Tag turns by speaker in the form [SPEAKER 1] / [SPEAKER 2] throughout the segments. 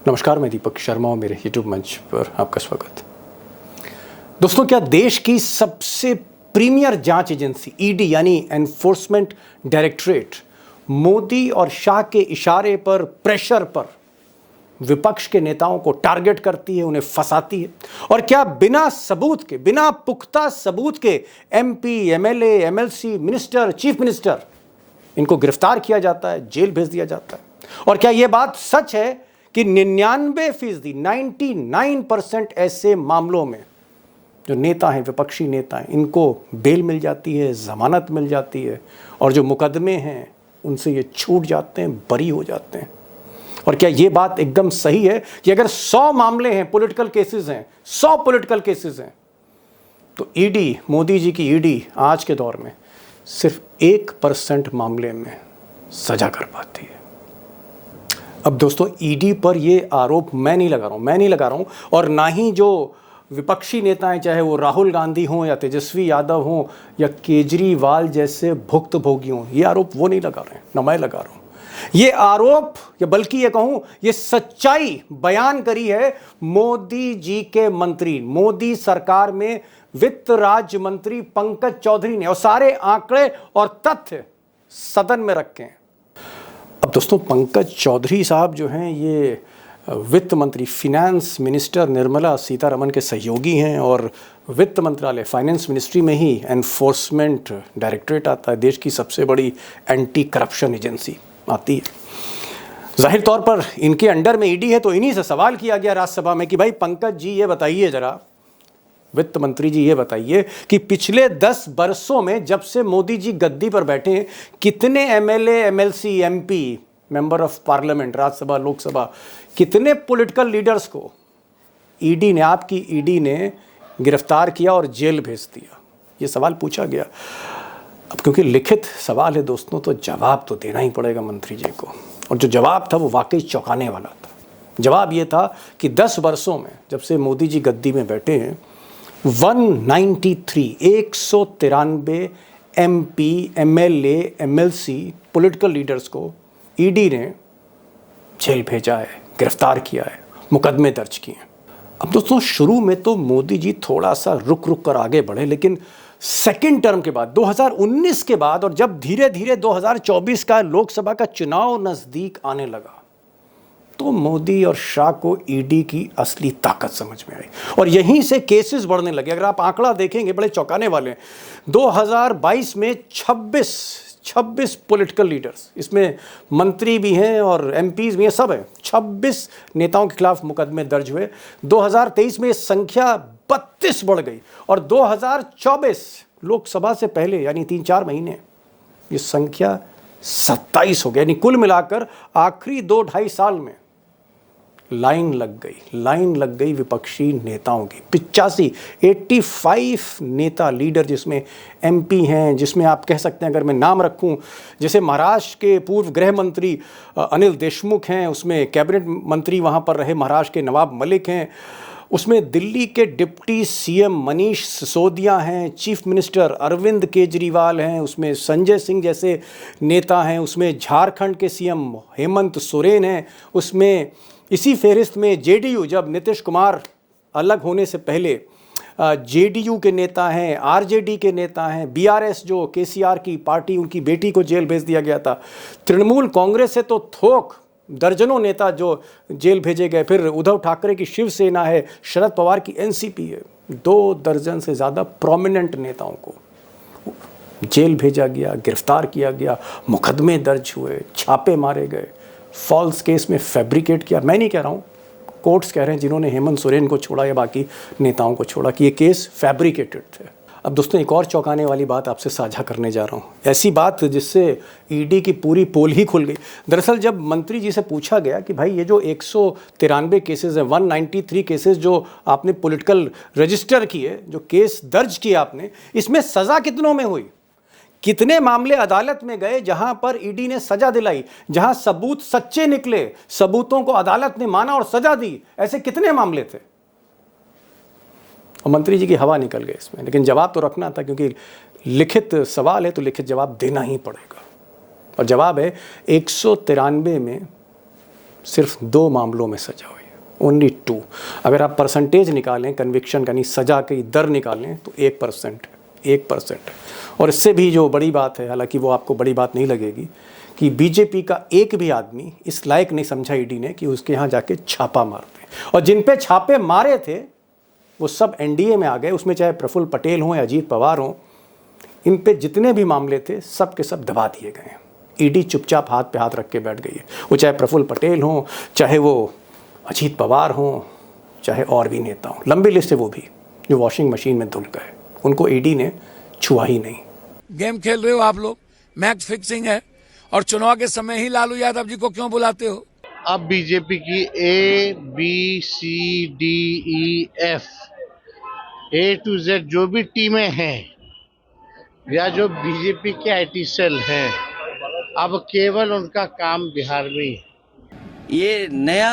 [SPEAKER 1] नमस्कार, मैं दीपक शर्मा और मेरे यूट्यूब मंच पर आपका स्वागत। दोस्तों, क्या देश की सबसे प्रीमियर जांच एजेंसी ईडी यानी एनफोर्समेंट डायरेक्टरेट मोदी और शाह के इशारे पर, प्रेशर पर विपक्ष के नेताओं को टारगेट करती है, उन्हें फंसाती है? और क्या बिना सबूत के, बिना पुख्ता सबूत के MP, MLA, MLC, minister, chief minister इनको गिरफ्तार किया जाता है, जेल भेज दिया जाता है? और क्या यह बात सच है कि 99% 99% ऐसे मामलों में जो नेता हैं, विपक्षी नेता हैं, इनको बेल मिल जाती है, जमानत मिल जाती है और जो मुकदमे हैं उनसे ये छूट जाते हैं, बरी हो जाते हैं? और क्या ये बात एकदम सही है कि अगर 100 मामले हैं, पॉलिटिकल केसेस हैं, 100 पॉलिटिकल केसेस हैं, तो ईडी, मोदी जी की ईडी आज के दौर में सिर्फ 1% मामले में सजा कर पाती है? अब दोस्तों, ईडी पर ये आरोप मैं नहीं लगा रहा हूं और ना ही जो विपक्षी नेता हैं, चाहे वो राहुल गांधी हों या तेजस्वी यादव हों या केजरीवाल जैसे भुक्तभोगी हों, ये आरोप वो नहीं लगा रहे हैं, ना मैं लगा रहा हूं। ये आरोप, या बल्कि ये कहूं, ये सच्चाई बयान करी है मोदी जी के मंत्री, मोदी सरकार में वित्त राज्य मंत्री पंकज चौधरी ने, और सारे आंकड़े और तथ्य सदन में रखे हैं। अब दोस्तों, पंकज चौधरी साहब जो हैं, ये वित्त मंत्री, फिनेंस मिनिस्टर निर्मला सीतारमण के सहयोगी हैं और वित्त मंत्रालय, फाइनेंस मिनिस्ट्री में ही एनफोर्समेंट डायरेक्टरेट आता है, देश की सबसे बड़ी एंटी करप्शन एजेंसी आती है। जाहिर तौर पर इनके अंडर में ईडी है, तो इन्हीं से सवाल किया गया राज्यसभा में कि भाई पंकज जी, ये बताइए जरा, वित्त मंत्री जी, ये बताइए कि पिछले 10 वर्षों में जब से मोदी जी गद्दी पर बैठे हैं, कितने MLA, MLC, MP, member of parliament, Rajya Sabha, Lok Sabha, कितने पॉलिटिकल लीडर्स को ईडी ने, आपकी ईडी ने गिरफ्तार किया और जेल भेज दिया? ये सवाल पूछा गया। अब क्योंकि लिखित सवाल है दोस्तों, तो जवाब तो देना ही पड़ेगा मंत्री जी को, और जो जवाब था वो वाकई चौंकाने वाला था। जवाब ये था कि 10 वर्षों में जब से मोदी जी गद्दी में बैठे हैं, 193 MP, MLA, MLC, political leaders को ईडी ने जेल भेजा है, गिरफ्तार किया है, मुकदमे दर्ज किए हैं। अब दोस्तों, शुरू में तो मोदी जी थोड़ा सा रुक कर आगे बढ़े, लेकिन सेकेंड टर्म के बाद, 2019 के बाद, और जब धीरे धीरे 2024 का लोकसभा का चुनाव नजदीक आने लगा, तो मोदी और शाह को ईडी की असली ताकत समझ में आई और यहीं से केसेस बढ़ने लगे। अगर आप आंकड़ा देखेंगे, बड़े चौंकाने वाले हैं। 2022 में 26 पॉलिटिकल लीडर्स, इसमें मंत्री भी हैं और एमपीज भी हैं, सब हैं, 26 नेताओं के खिलाफ मुकदमे दर्ज हुए। 2023 में संख्या 32 बढ़ गई और 2024 लोकसभा से पहले, यानी 3-4 महीने, ये संख्या 27 हो गया। यानी कुल मिलाकर आखिरी 2-2.5 साल में लाइन लग गई विपक्षी नेताओं की। 85 नेता, लीडर, जिसमें एमपी हैं, जिसमें आप कह सकते हैं, अगर मैं नाम रखूं, जैसे महाराष्ट्र के पूर्व गृह मंत्री अनिल देशमुख हैं, उसमें कैबिनेट मंत्री वहां पर रहे महाराष्ट्र के नवाब मलिक हैं, उसमें दिल्ली के डिप्टी सीएम मनीष सिसोदिया हैं, चीफ मिनिस्टर अरविंद केजरीवाल हैं, उसमें संजय सिंह जैसे नेता हैं, उसमें झारखंड के सीएम हेमंत सोरेन हैं, उसमें इसी फहरिस्त में जेडीयू, जब नीतीश कुमार अलग होने से पहले जेडीयू के नेता हैं, आरजेडी के नेता हैं, बीआरएस जो केसीआर की पार्टी, उनकी बेटी को जेल भेज दिया गया था, तृणमूल कांग्रेस से तो थोक दर्जनों नेता जो जेल भेजे गए, फिर उद्धव ठाकरे की शिवसेना है, शरद पवार की एनसीपी है, 2 दर्जन से ज़्यादा प्रोमिनेंट नेताओं को जेल भेजा गया, गिरफ्तार किया गया, मुकदमे दर्ज हुए, छापे मारे गए, फॉल्स केस में फैब्रिकेट किया। मैं नहीं कह रहा हूँ, कोर्ट्स कह रहे हैं, जिन्होंने हेमंत सोरेन को छोड़ा या बाकी नेताओं को छोड़ा, कि ये केस फैब्रिकेटेड थे। अब दोस्तों, एक और चौंकाने वाली बात आपसे साझा करने जा रहा हूँ, ऐसी बात जिससे ईडी की पूरी पोल ही खुल गई। दरअसल जब मंत्री जी से पूछा गया कि भाई ये जो 193 केसेस हैं, 193 केसेस जो आपने पॉलिटिकल रजिस्टर किए, जो केस दर्ज किए आपने, इसमें सज़ा कितनों में हुई? कितने मामले अदालत में गए जहां पर ईडी ने सजा दिलाई, जहां सबूत सच्चे निकले, सबूतों को अदालत ने माना और सजा दी? ऐसे कितने मामले थे? और मंत्री जी की हवा निकल गई इसमें। लेकिन जवाब तो रखना था, क्योंकि लिखित सवाल है तो लिखित जवाब देना ही पड़ेगा। और जवाब है 193 में सिर्फ 2 मामलों में सजा हुई है, ओनली 2। अगर आप परसेंटेज निकालें कन्विक्शन का, यानी सजा की दर निकालें, तो 1% है, 1%। और इससे भी जो बड़ी बात है, हालांकि वो आपको बड़ी बात नहीं लगेगी, कि बीजेपी का एक भी आदमी इस लायक नहीं समझा ईडी ने कि उसके यहाँ जाके छापा मार दें। और जिन पे छापे मारे थे वो सब एनडीए में आ गए, उसमें चाहे प्रफुल्ल पटेल हों या अजीत पवार हों, इन पे जितने भी मामले थे सब के सब दबा दिए गए हैं। ईडी चुपचाप हाथ पे हाथ रख के बैठ गई है। वो चाहे प्रफुल्ल पटेल हों, चाहे वो अजीत पवार हों, चाहे और भी नेता हों, लंबी लिस्ट है वो भी, जो वॉशिंग मशीन में धुल गए, उनको ईडी ने छुआ ही नहीं।
[SPEAKER 2] गेम खेल रहे हो आप लोग, मैच फिक्सिंग है, और चुनाव के समय ही लालू यादव जी को क्यों बुलाते हो?
[SPEAKER 3] अब बीजेपी की ABCDEF A to Z जो भी टीमें हैं या जो बीजेपी के IT सेल हैं, अब केवल उनका काम बिहार में ही है।
[SPEAKER 4] ये नया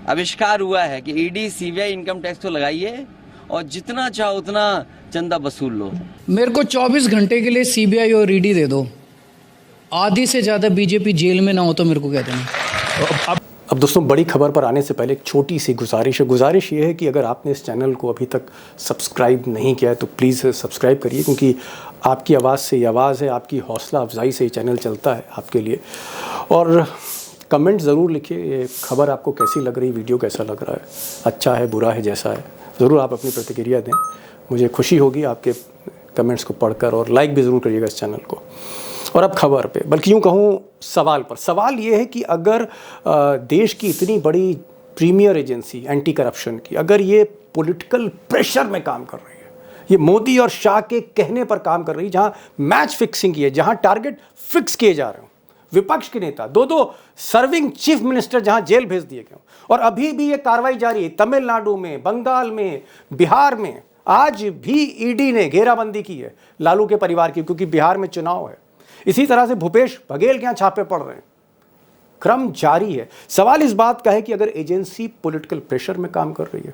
[SPEAKER 4] आविष्कार हुआ है कि ईडी सीबीआई इनकम टैक्स तो लगाइए और जितना चाहो उतना चंदा वसूल लो।
[SPEAKER 5] मेरे को 24 घंटे के लिए सीबीआई और ईडी दे दो, आधी से ज़्यादा बीजेपी जेल में ना हो तो मेरे को कह देना।
[SPEAKER 1] अब दोस्तों, बड़ी खबर पर आने से पहले एक छोटी सी गुजारिश है। गुजारिश ये है कि अगर आपने इस चैनल को अभी तक सब्सक्राइब नहीं किया है तो प्लीज़ सब्सक्राइब करिए, क्योंकि आपकी आवाज़ से ये आवाज़ है, आपकी हौसला अफजाई से ये चैनल चलता है आपके लिए। और कमेंट ज़रूर लिखिए, ये खबर आपको कैसी लग रही, वीडियो कैसा लग रहा है, अच्छा है, बुरा है, जैसा है, ज़रूर आप अपनी प्रतिक्रिया दें। मुझे खुशी होगी आपके कमेंट्स को पढ़कर, और लाइक भी ज़रूर करिएगा इस चैनल को। और अब खबर पे, बल्कि यूँ कहूँ सवाल पर। सवाल ये है कि अगर देश की इतनी बड़ी प्रीमियर एजेंसी एंटी करप्शन की, अगर ये पॉलिटिकल प्रेशर में काम कर रही है, ये मोदी और शाह के कहने पर काम कर रही है, जहाँ मैच फिक्सिंग की है, जहाँ टारगेट फिक्स किए जा रहे हो, विपक्ष के नेता, 2 सर्विंग चीफ मिनिस्टर जहाँ जेल भेज दिए गए, और अभी भी ये कार्रवाई जारी है तमिलनाडु में, बंगाल में, बिहार में। आज भी ईडी ने घेराबंदी की है लालू के परिवार की, क्योंकि बिहार में चुनाव है। इसी तरह से भूपेश बघेल के यहाँ छापे पड़ रहे हैं, क्रम जारी है। सवाल इस बात का है कि अगर एजेंसी पॉलिटिकल प्रेशर में काम कर रही है,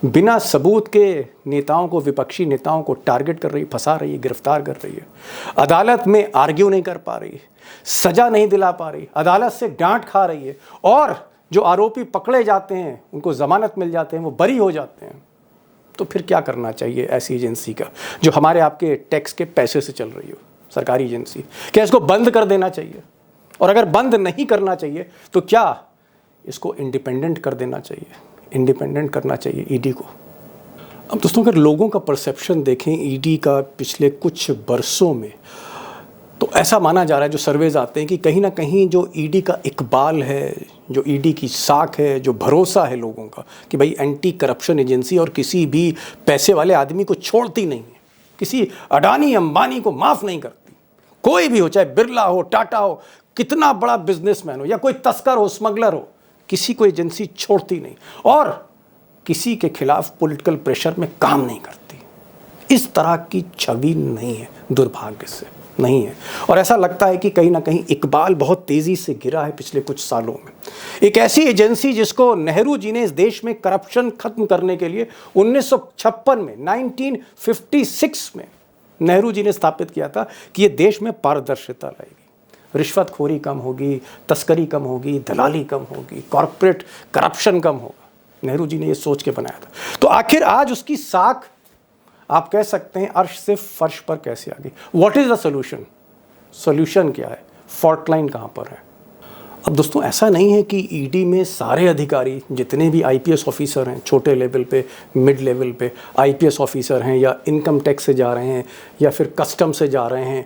[SPEAKER 1] बिना सबूत के नेताओं को, विपक्षी नेताओं को टारगेट कर रही, फंसा रही है, गिरफ्तार कर रही है, अदालत में आर्ग्यू नहीं कर पा रही, सजा नहीं दिला पा रही, अदालत से डांट खा रही है, और जो आरोपी पकड़े जाते हैं उनको जमानत मिल जाते हैं, वो बरी हो जाते हैं, तो फिर क्या करना चाहिए ऐसी एजेंसी का, जो हमारे आपके टैक्स के पैसे से चल रही हो, सरकारी एजेंसी? क्या इसको बंद कर देना चाहिए? और अगर बंद नहीं करना चाहिए तो क्या इसको इंडिपेंडेंट कर देना चाहिए, इंडिपेंडेंट करना चाहिए ईडी को? अब दोस्तों, अगर लोगों का परसेप्शन देखें ईडी का पिछले कुछ बरसों में, तो ऐसा माना जा रहा है, जो सर्वेज आते हैं, कि कहीं ना कहीं जो ईडी का इकबाल है, जो ईडी की साख है, जो भरोसा है लोगों का कि भाई एंटी करप्शन एजेंसी और किसी भी पैसे वाले आदमी को छोड़ती नहीं है, किसी अडानी अंबानी को माफ़ नहीं करती, कोई भी हो, चाहे बिरला हो, टाटा हो, कितना बड़ा बिजनेसमैन हो, या कोई तस्कर हो, स्मगलर हो, किसी को एजेंसी छोड़ती नहीं, और किसी के खिलाफ पॉलिटिकल प्रेशर में काम नहीं करती। इस तरह की छवि नहीं है, दुर्भाग्य से नहीं है। और ऐसा लगता है कि कहीं ना कहीं इकबाल बहुत तेज़ी से गिरा है पिछले कुछ सालों में। एक ऐसी एजेंसी जिसको नेहरू जी ने इस देश में करप्शन खत्म करने के लिए 1956 में, 1956 में नेहरू जी ने स्थापित किया था कि ये देश में पारदर्शिता लाएगी, रिश्वतखोरी कम होगी, तस्करी कम होगी, दलाली कम होगी, कॉर्पोरेट करप्शन कम होगा। नेहरू जी ने ये सोच के बनाया था। तो आखिर आज उसकी साख, आप कह सकते हैं, अर्श से फर्श पर कैसे आ गई? What is the solution? Solution क्या है? फॉल्ट लाइन कहाँ पर है? अब दोस्तों, ऐसा नहीं है कि ईडी में सारे अधिकारी, जितने भी आईपीएस ऑफिसर हैं, छोटे लेवल पे, मिड लेवल पे आईपीएस ऑफिसर हैं, या इनकम टैक्स से जा रहे हैं, या फिर कस्टम से जा रहे हैं,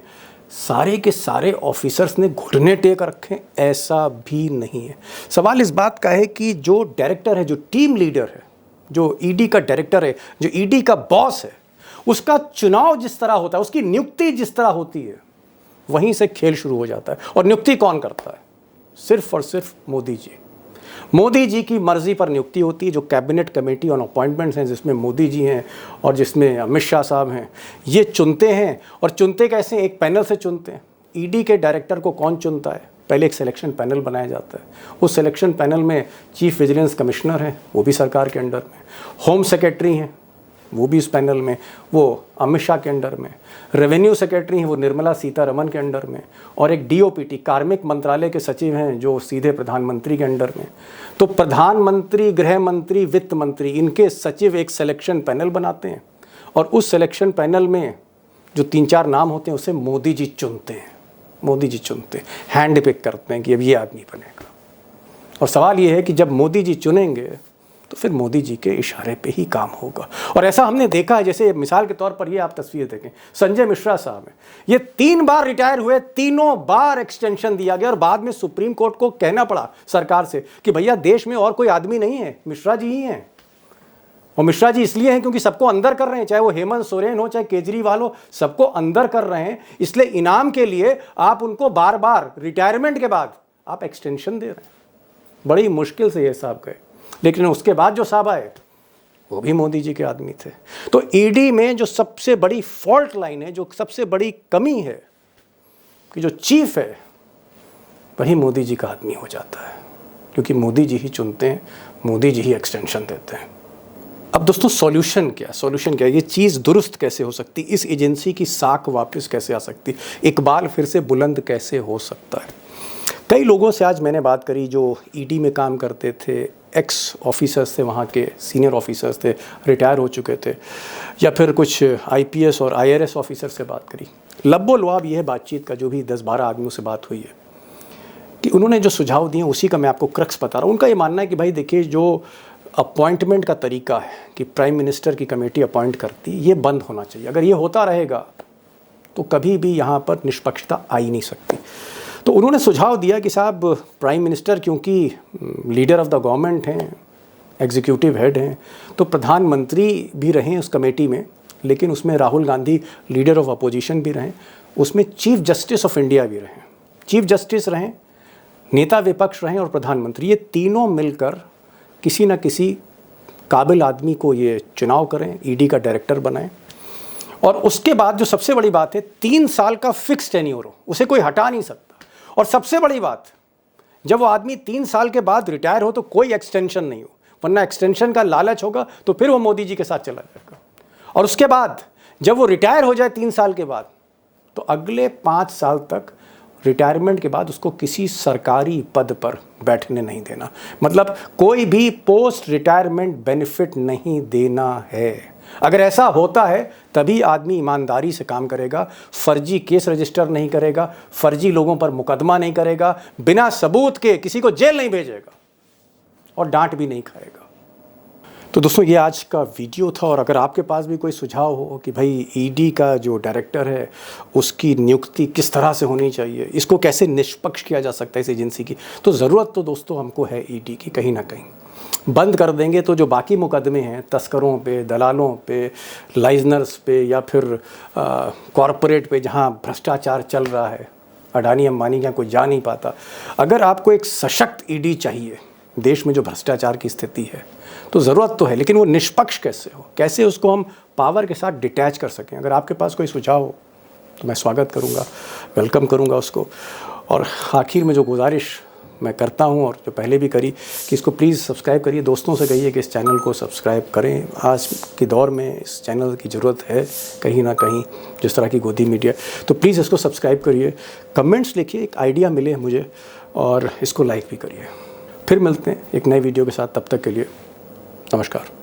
[SPEAKER 1] सारे के सारे ऑफिसर्स ने घुटने टेक रखे। ऐसा भी नहीं है। सवाल इस बात का है कि जो डायरेक्टर है, जो टीम लीडर है, जो ईडी का डायरेक्टर है, जो ईडी का बॉस है, उसका चुनाव जिस तरह होता है, उसकी नियुक्ति जिस तरह होती है, वहीं से खेल शुरू हो जाता है। और नियुक्ति कौन करता है? सिर्फ और सिर्फ मोदी जी। मोदी जी की मर्जी पर नियुक्ति होती है। जो कैबिनेट कमेटी ऑन अपॉइंटमेंट्स हैं, जिसमें मोदी जी हैं और जिसमें अमित शाह साहब हैं, ये चुनते हैं। और चुनते कैसे? एक पैनल से चुनते हैं। ईडी के डायरेक्टर को कौन चुनता है? पहले एक सिलेक्शन पैनल बनाया जाता है। उस सिलेक्शन पैनल में चीफ विजिलेंस कमिश्नर हैं, वो भी सरकार के अंडर में, होम सेक्रेटरी हैं, वो भी इस पैनल में, वो अमित शाह के अंडर में। रेवेन्यू सेक्रेटरी हैं वो निर्मला सीतारमण के अंडर में, और एक DOPT कार्मिक मंत्रालय के सचिव हैं जो सीधे प्रधानमंत्री के अंडर में। तो प्रधानमंत्री, गृह मंत्री, वित्त मंत्री, इनके सचिव एक सिलेक्शन पैनल बनाते हैं, और उस सिलेक्शन पैनल में जो 3-4 नाम होते हैं उसे मोदी जी चुनते हैं। मोदी जी चुनते हैं, हैंड पिक करते हैं कि अब ये आदमी बनेगा। और सवाल ये है कि जब मोदी जी चुनेंगे तो फिर मोदी जी के इशारे पे ही काम होगा। और ऐसा हमने देखा है, जैसे मिसाल के तौर पर ये आप तस्वीर देखें, संजय मिश्रा साहब हैं, ये 3 बार रिटायर हुए, तीनों बार एक्सटेंशन दिया गया, और बाद में सुप्रीम कोर्ट को कहना पड़ा सरकार से कि भैया देश में और कोई आदमी नहीं है, मिश्रा जी ही हैं। और मिश्रा जी इसलिए हैं क्योंकि सबको अंदर कर रहे हैं, चाहे वो हेमंत सोरेन हो, चाहे केजरीवाल हो, सबको अंदर कर रहे हैं। इसलिए इनाम के लिए आप उनको बार बार रिटायरमेंट के बाद आप एक्सटेंशन दे रहे हैं। बड़ी मुश्किल से ये साहब गए, लेकिन उसके बाद जो साहब आए वो भी मोदी जी के आदमी थे। तो ईडी में जो सबसे बड़ी फॉल्ट लाइन है, जो सबसे बड़ी कमी है, कि जो चीफ है वही मोदी जी का आदमी हो जाता है, क्योंकि मोदी जी ही चुनते हैं, मोदी जी ही एक्सटेंशन देते हैं। अब दोस्तों सॉल्यूशन क्या है? ये चीज़ दुरुस्त कैसे हो सकती, इस एजेंसी की साख वापस कैसे आ सकती, इकबाल फिर से बुलंद कैसे हो सकता है? कई लोगों से आज मैंने बात करी जो ईडी में काम करते थे, एक्स ऑफिसर्स थे, वहाँ के सीनियर ऑफिसर्स थे, रिटायर हो चुके थे, या फिर कुछ IPS और IRS ऑफिसर से बात करी। लब्बो लुआब ये है बातचीत का, जो भी 10-12 आदमियों से बात हुई है, कि उन्होंने जो सुझाव दिए उसी का मैं आपको क्रक्स बता रहा हूँ। उनका ये मानना है कि भाई देखिए, जो अपॉइंटमेंट का तरीका है कि प्राइम मिनिस्टर की कमेटी अपॉइंट करती, ये बंद होना चाहिए। अगर ये होता रहेगा तो कभी भी यहाँ पर निष्पक्षता आ ही नहीं सकती। तो उन्होंने सुझाव दिया कि साहब प्राइम मिनिस्टर क्योंकि लीडर ऑफ द गवर्नमेंट हैं, एग्जीक्यूटिव हेड हैं, तो प्रधानमंत्री भी रहें उस कमेटी में, लेकिन उसमें Rahul Gandhi leader of opposition भी रहें, उसमें चीफ जस्टिस ऑफ इंडिया भी रहें, चीफ जस्टिस रहें, नेता विपक्ष रहें और प्रधानमंत्री, ये तीनों मिलकर किसी न किसी काबिल आदमी को ये चुनाव करें, ईडी का डायरेक्टर बनाएं। और उसके बाद जो सबसे बड़ी बात है, 3 साल का फिक्स टेन्योर हो, उसे कोई हटा नहीं सकता। और सबसे बड़ी बात, जब वो आदमी 3 साल के बाद रिटायर हो तो कोई एक्सटेंशन नहीं हो, वरना एक्सटेंशन का लालच होगा तो फिर वो मोदी जी के साथ चला जाएगा। और उसके बाद जब वो रिटायर हो जाए 3 साल के बाद, तो अगले 5 साल तक रिटायरमेंट के बाद उसको किसी सरकारी पद पर बैठने नहीं देना, मतलब कोई भी पोस्ट रिटायरमेंट बेनिफिट नहीं देना है। अगर ऐसा होता है तभी आदमी ईमानदारी से काम करेगा, फर्जी केस रजिस्टर नहीं करेगा, फर्जी लोगों पर मुकदमा नहीं करेगा, बिना सबूत के किसी को जेल नहीं भेजेगा और डांट भी नहीं खाएगा। तो दोस्तों ये आज का वीडियो था, और अगर आपके पास भी कोई सुझाव हो कि भाई ईडी का जो डायरेक्टर है उसकी नियुक्ति किस तरह से होनी चाहिए, इसको कैसे निष्पक्ष किया जा सकता है इस एजेंसी की, तो ज़रूरत तो दोस्तों हमको है ईडी की। कहीं ना कहीं बंद कर देंगे तो जो बाकी मुकदमे हैं तस्करों पे, दलालों पे, लाइजनर्स पे, या फिर कॉरपोरेट पे जहाँ भ्रष्टाचार चल रहा है, अडानी अंबानी का कोई जा नहीं पाता। अगर आपको एक सशक्त ईडी चाहिए देश में जो भ्रष्टाचार की स्थिति है, तो ज़रूरत तो है, लेकिन वो निष्पक्ष कैसे हो, कैसे उसको हम पावर के साथ डिटैच कर सकें। अगर आपके पास कोई सुझाव हो तो मैं स्वागत करूँगा, वेलकम करूँगा उसको। और आखिर में जो गुजारिश मैं करता हूँ, और जो पहले भी करी, कि इसको प्लीज़ सब्सक्राइब करिए, दोस्तों से कहिए कि इस चैनल को सब्सक्राइब करें। आज के दौर में इस चैनल की ज़रूरत है कहीं ना कहीं, जिस तरह की गोदी मीडिया। तो प्लीज़ इसको सब्सक्राइब करिए, कमेंट्स लिखिए, एक आइडिया मिले मुझे, और इसको लाइक भी करिए। फिर मिलते हैं एक नए वीडियो के साथ, तब तक के लिए नमस्कार।